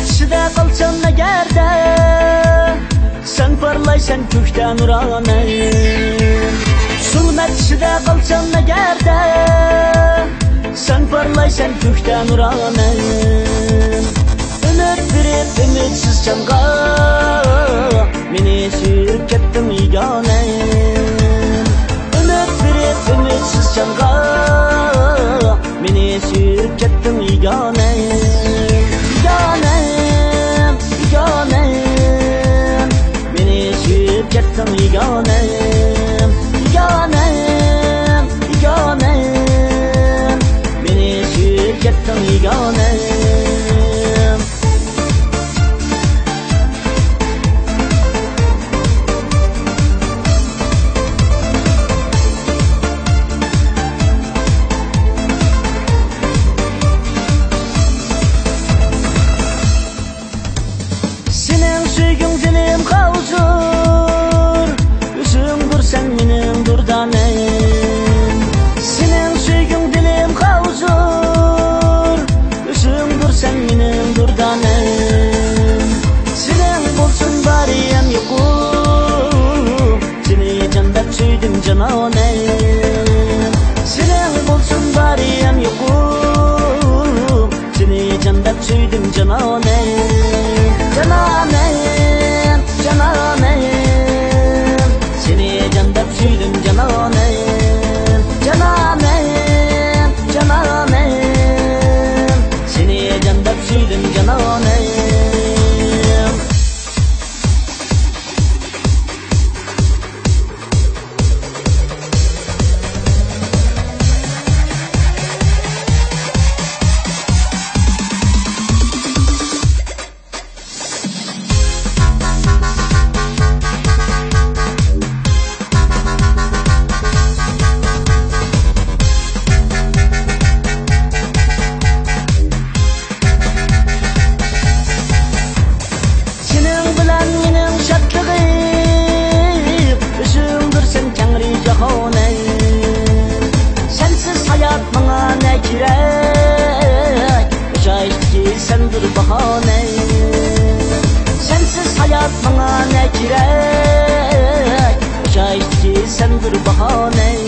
ishida qolsam agarda sen parlaysan ko'kda nurona zulmat ishida qolsam agarda sen parlaysan ko'kda nurona umid berib umidsiz jonga meni suyib ketdim yiganem umid berib umidsiz jonga meni suyib ketdim yiganem yiganem yiganem meni suyib ketdim yiganem yiganem yiganem meni suyib ketdim yiganem sen benim durdanem senin sevgin dilim kavzur üzümdür sen benim durdanem senin bulsun bariyem yoku seni candan süydüm cananem senin bulsun bariyem yoku seni candan süydüm cananem cananem cananem süydüm cananem cananem cananem seni candan süydüm cananem sensiz hayat bana ne gerek sendir bahane sensiz hayat bana ne gerek sendir bahane